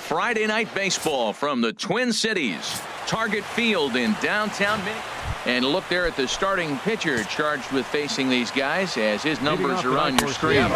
Friday night baseball from the Twin Cities. Target Field in downtown Minneapolis. And look there at the starting pitcher charged with facing these guys as his numbers are on your screen.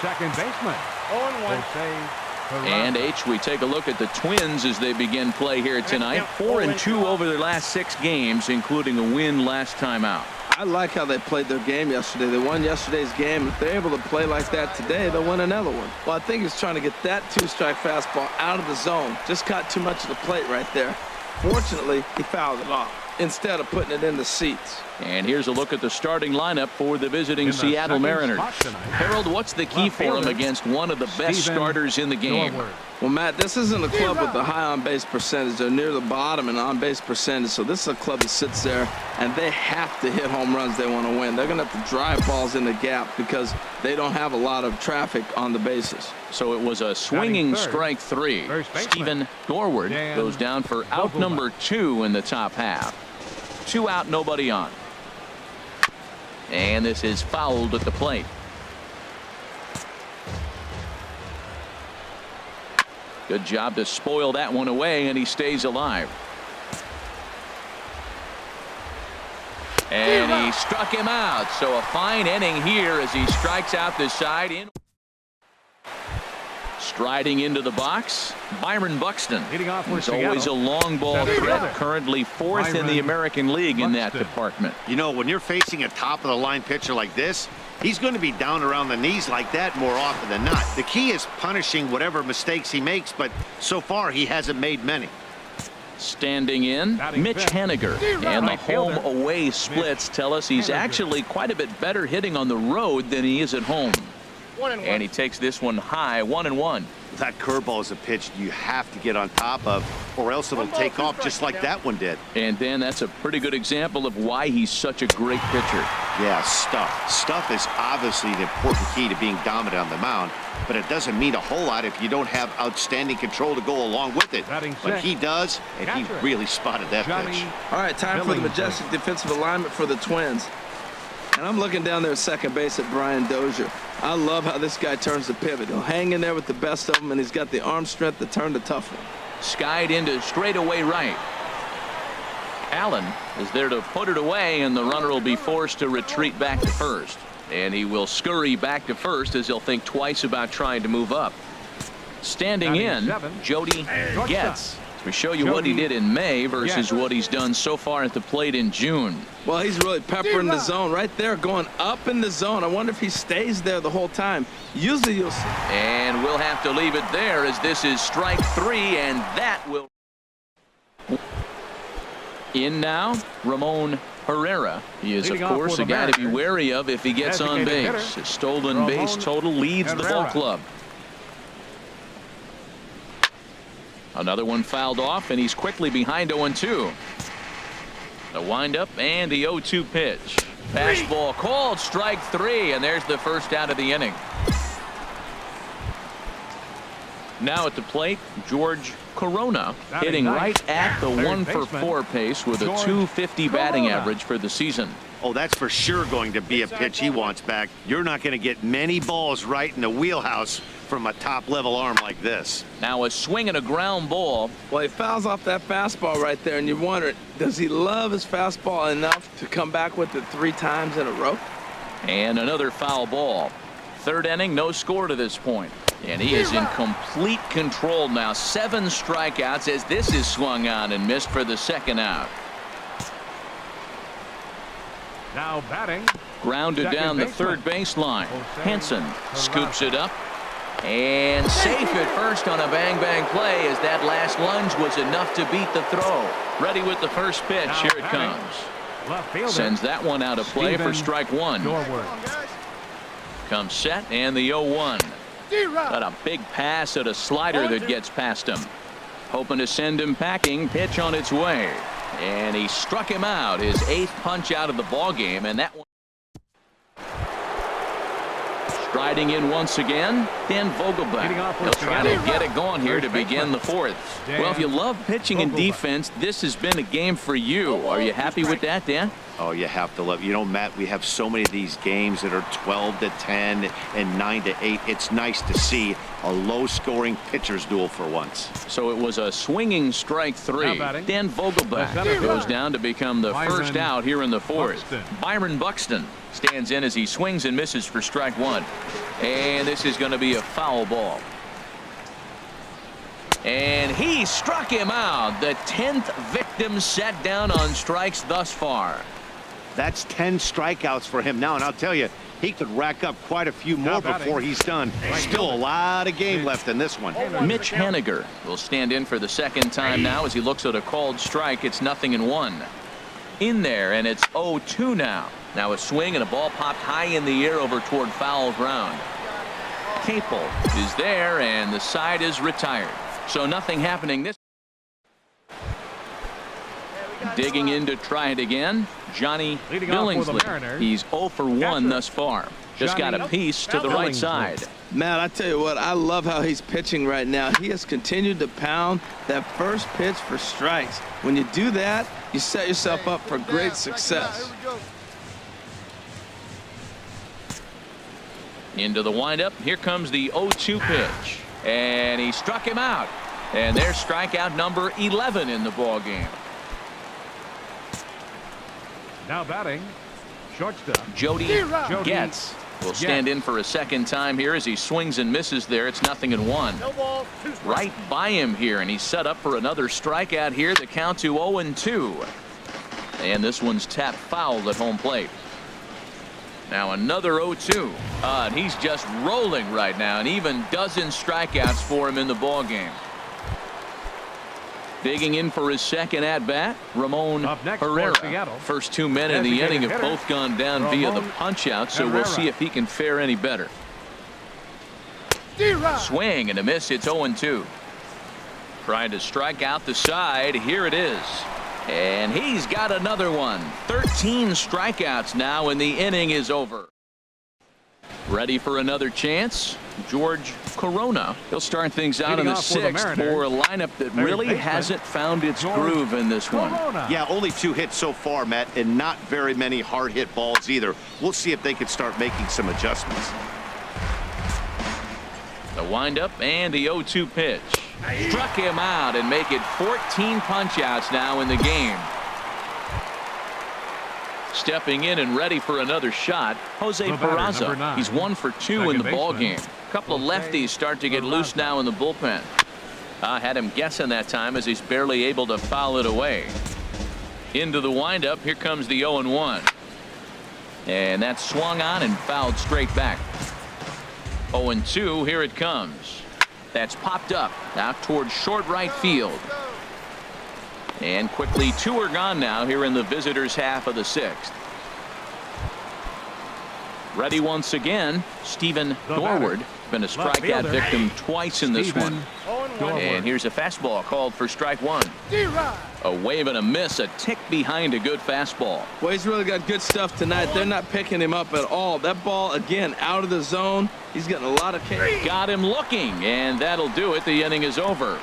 Second baseman. 0-1. And H, we take a look at the Twins as they begin play here tonight. 4-2 over their last 6 games, including a win last time out. I like how they played their game yesterday. They won yesterday's game. If they're able to play like that today, they'll win another one. Well, I think he's trying to get that 2-strike fastball out of the zone. Just caught too much of the plate right there. Fortunately, he fouled it off instead of putting it in the seats. And here's a look at the starting lineup for the visiting Seattle Mariners. Harold, what's the key for him against one of the best starters in the game? Well, Matt, this isn't a club with a high on-base percentage. They're near the bottom in on-base percentage, so this is a club that sits there, and they have to hit home runs they want to win. They're going to have to drive balls in the gap because they don't have a lot of traffic on the bases. So it was a swinging strike 3. Stephen Norwood goes down for out number 2 in the top half. 2 out, nobody on. And this is fouled at the plate. Good job to spoil that one away, and he stays alive. And he struck him out. So a fine inning here as he strikes out the side. Striding into the box, Byron Buxton. He's always a long ball threat, currently 4th in the American League in that department. You know, when you're facing a top-of-the-line pitcher like this, he's going to be down around the knees like that more often than not. The key is punishing whatever mistakes he makes, but so far he hasn't made many. Standing in, Mitch Haniger. And the home-away splits tell us he's actually quite a bit better hitting on the road than he is at home. And he takes this one high, 1-1. That curveball is a pitch you have to get on top of, or else it'll take off just like that one did. And Dan, that's a pretty good example of why he's such a great pitcher. Yeah, stuff. Stuff is obviously an important key to being dominant on the mound, but it doesn't mean a whole lot if you don't have outstanding control to go along with it. But he does, and he really spotted that pitch. All right, time for the majestic defensive alignment for the Twins. And I'm looking down there at second base at Brian Dozier. I love how this guy turns the pivot. He'll hang in there with the best of them, and he's got the arm strength to turn the tough one. Skied into straightaway right. Allen is there to put it away, and the runner will be forced to retreat back to first. And he will scurry back to first as he'll think twice about trying to move up. Standing in, Jody Getz. We show you what he did in May versus what he's done so far at the plate in June. Well, he's really peppering the zone right there, going up in the zone. I wonder if he stays there the whole time. Usually you'll see. And we'll have to leave it there as this is strike 3, and that will. In now, Ramon Herrera. He is, of course, a guy to be wary of if he gets on base. His stolen base total leads the ball club. Another one fouled off, and he's quickly behind 0-2. The windup and the 0-2 pitch. Fastball called, strike 3, and there's the first out of the inning. Now at the plate, George Corona hitting right at the 1-for-4 pace with a .250 batting average for the season. Oh, that's for sure going to be a pitch he wants back. You're not going to get many balls right in the wheelhouse from a top-level arm like this. Now a swing and a ground ball. Well, he fouls off that fastball right there, and you wonder, does he love his fastball enough to come back with it 3 times in a row? And another foul ball. 3rd inning, no score to this point. And he is in complete control now. 7 strikeouts as this is swung on and missed for the 2nd out. Now batting. Grounded down the 3rd baseline. Henson scoops it up. And safe at first on a bang-bang play as that last lunge was enough to beat the throw. Ready with the first pitch. Here it comes. Sends that one out of play for strike 1. Comes set and the 0-1. Got a big pass at a slider that gets past him. Hoping to send him packing. Pitch on its way. And he struck him out. His 8th punch out of the ball game, and that one. Striding in once again, Dan Vogelbach. He'll try to get it going here to begin the fourth. Well, if you love pitching and defense, this has been a game for you. Are you happy with that, Dan? Oh, you have to love. You know, Matt, we have so many of these games that are 12-10 and 9-8. It's nice to see a low-scoring pitcher's duel for once. So it was a swinging strike three. Dan Vogelbach goes down to become the first out here in the fourth. Byron Buxton stands in as he swings and misses for strike one. And this is going to be a foul ball. And he struck him out. The 10th victim set down on strikes thus far. That's 10 strikeouts for him now, and I'll tell you, he could rack up quite a few more before he's done. Still a lot of game left in this one. Mitch Haniger will stand in for the second time now as he looks at a called strike. It's 0-1. In there, and it's 0-2 now. Now a swing and a ball popped high in the air over toward foul ground. Capel is there, and the side is retired. So nothing happening this. Digging in to try it again, Johnny Billingsley. He's 0 for 1 thus far. Just got a piece to the right side. Matt, I tell you what, I love how he's pitching right now. He has continued to pound that first pitch for strikes. When you do that, you set yourself up for great success. Into the windup. Here comes the 0-2 pitch. And he struck him out. And there's strikeout number 11 in the ball game. Now batting, shortstop Jody Getz will stand in for a second time here as he swings and misses there. It's 0-1. Right by him here, and he's set up for another strikeout here. The count to 0-2. And this one's tapped foul at home plate. Now another 0-2. And he's just rolling right now, and even dozen strikeouts for him in the ball game. Digging in for his second at-bat, Ramon Herrera. First 2 men in the inning have both gone down via the punch-out, so we'll see if he can fare any better. Swing and a miss. It's 0-2. Trying to strike out the side. Here it is. And he's got another one. 13 strikeouts now, and the inning is over. Ready for another chance? George Corona. He'll start things out in the sixth for a lineup that really hasn't found its groove in this one. Yeah, only 2 hits so far, Matt, and not very many hard hit balls either. We'll see if they can start making some adjustments. The windup and the 0-2 pitch. Struck him out and make it 14 punch outs now in the game. Stepping in and ready for another shot, Jose Peraza. He's 1 for 2 in the ball game. A couple of lefties start to get loose now in the bullpen. I had him guessing that time as he's barely able to foul it away. Into the windup. Here comes the 0-1. And that's swung on and fouled straight back. 0-2. Here it comes. That's popped up out towards short right field. And quickly 2 are gone now here in the visitors' half of the sixth. Ready once again, Stephen Norwood. Been a strikeout victim twice in this one. And here's a fastball called for strike one. A wave and a miss, a tick behind a good fastball. Well, he's really got good stuff tonight. They're not picking him up at all. That ball, again, out of the zone. He's getting a lot of K. Got him looking, and that'll do it. The inning is over.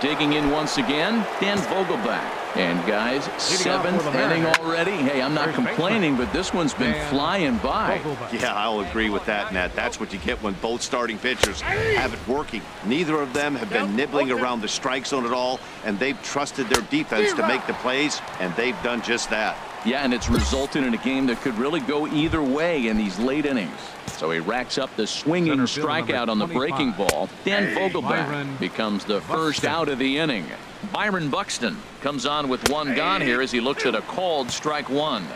Digging in once again, Dan Vogelbach. And guys, 7th inning already. Hey, I'm not complaining, but this one's been flying by. Yeah, I'll agree with that, Matt. That's what you get when both starting pitchers have it working. Neither of them have been nibbling around the strike zone at all, and they've trusted their defense to make the plays, and they've done just that. Yeah, and it's resulted in a game that could really go either way in these late innings. So he racks up the swinging strikeout on the breaking ball. Dan Vogelbach becomes the first out of the inning. Byron Buxton comes on with 1 gone here as he looks at a called strike 1.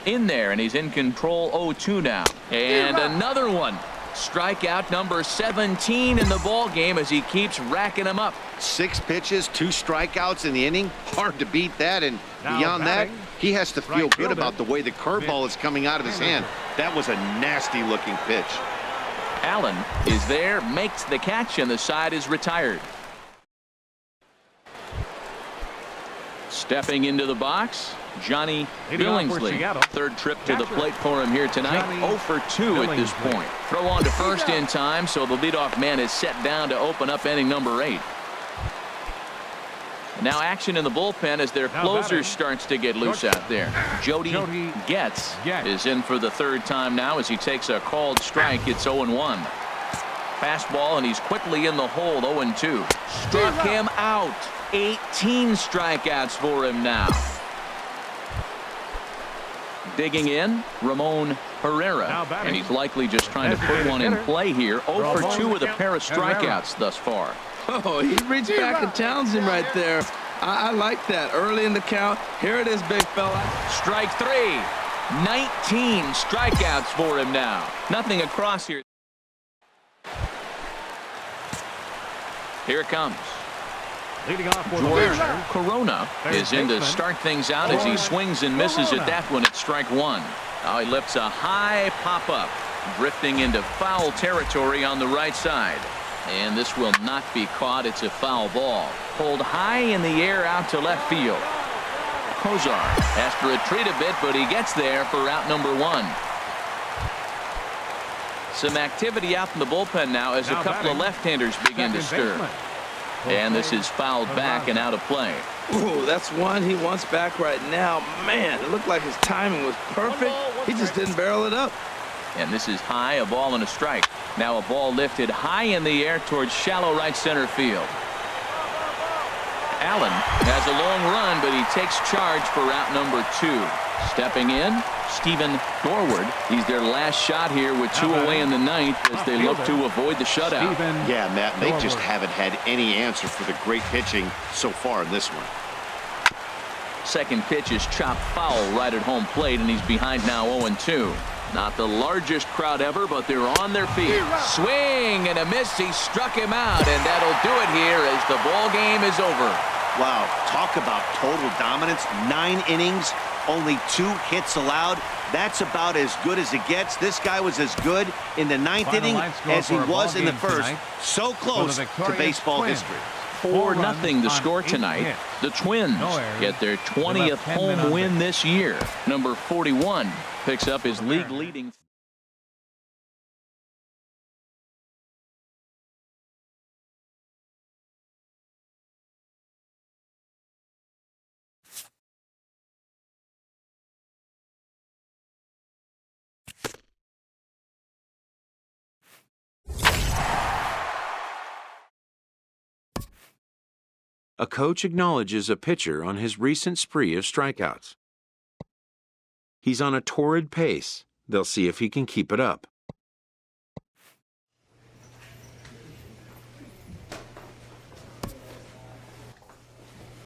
In there, and he's in control. 0-2 now. And another one. Strikeout number 17 in the ball game as he keeps racking them up. 6 pitches, 2 strikeouts in the inning. Hard to beat that, and beyond that, he has to feel good about the way the curveball is coming out of his hand. That was a nasty looking pitch. Allen is there, makes the catch, and the side is retired. Stepping into the box, Johnny Leading off for Billingsley. Seattle. Third trip to the Catcher, plate for him here tonight. Johnny 0 for 2 at this Billingsley. point. Throw on to first in time, so the leadoff man is set down to open up inning number 8. Now action in the bullpen as their Now closer batting. starts to get loose out there. Jody Getz is in for the third time now as he takes a called strike. It's 0-1. Fastball, and he's quickly in the hole. 0-2. Struck him out. 18 strikeouts for him now. Digging in, Ramon Herrera, Now batting. and he's likely just trying to put one in play here. 0 for 2 with a pair of strikeouts thus far. Oh, he reached back and challenged him right there. I like that. Early in the count. Here it is, big fella. Strike 3. 19 strikeouts for him now. Nothing across here. Here it comes. Leading off for the George Mariners. Corona is in to start things out as he swings and misses at that one at strike 1. Now he lifts a high pop-up, drifting into foul territory on the right side. And this will not be caught. It's a foul ball. Pulled high in the air out to left field. Kozar has to retreat a bit, but he gets there for out number 1. Some activity out in the bullpen now as a Now couple of batting. left-handers begin to Second stir. baseman. And this is fouled back and out of play. Ooh, that's one he wants back right now. Man, it looked like his timing was perfect. He just didn't barrel it up. And this is high, a ball and a strike. Now a ball lifted high in the air towards shallow right center field. Allen has a long run, but he takes charge for route number 2. Stepping in, Stephen Dorward. He's their last shot here with 2 away in the ninth as they look to avoid the shutout. Yeah, Matt, they just haven't had any answer for the great pitching so far in this one. Second pitch is chopped foul right at home plate, and he's behind now 0-2. Not the largest crowd ever, but they're on their feet. Swing and a miss. He struck him out, and that'll do it here as the ball game is over. Wow, talk about total dominance. 9 innings, only 2 hits allowed. That's about as good as it gets. This guy was as good in the 9th inning as he was in the first. So close to baseball history. 4-0 the score tonight. The Twins get their 20th home win this year. Number 41 picks up his league leading. A coach acknowledges a pitcher on his recent spree of strikeouts. He's on a torrid pace. They'll see if he can keep it up.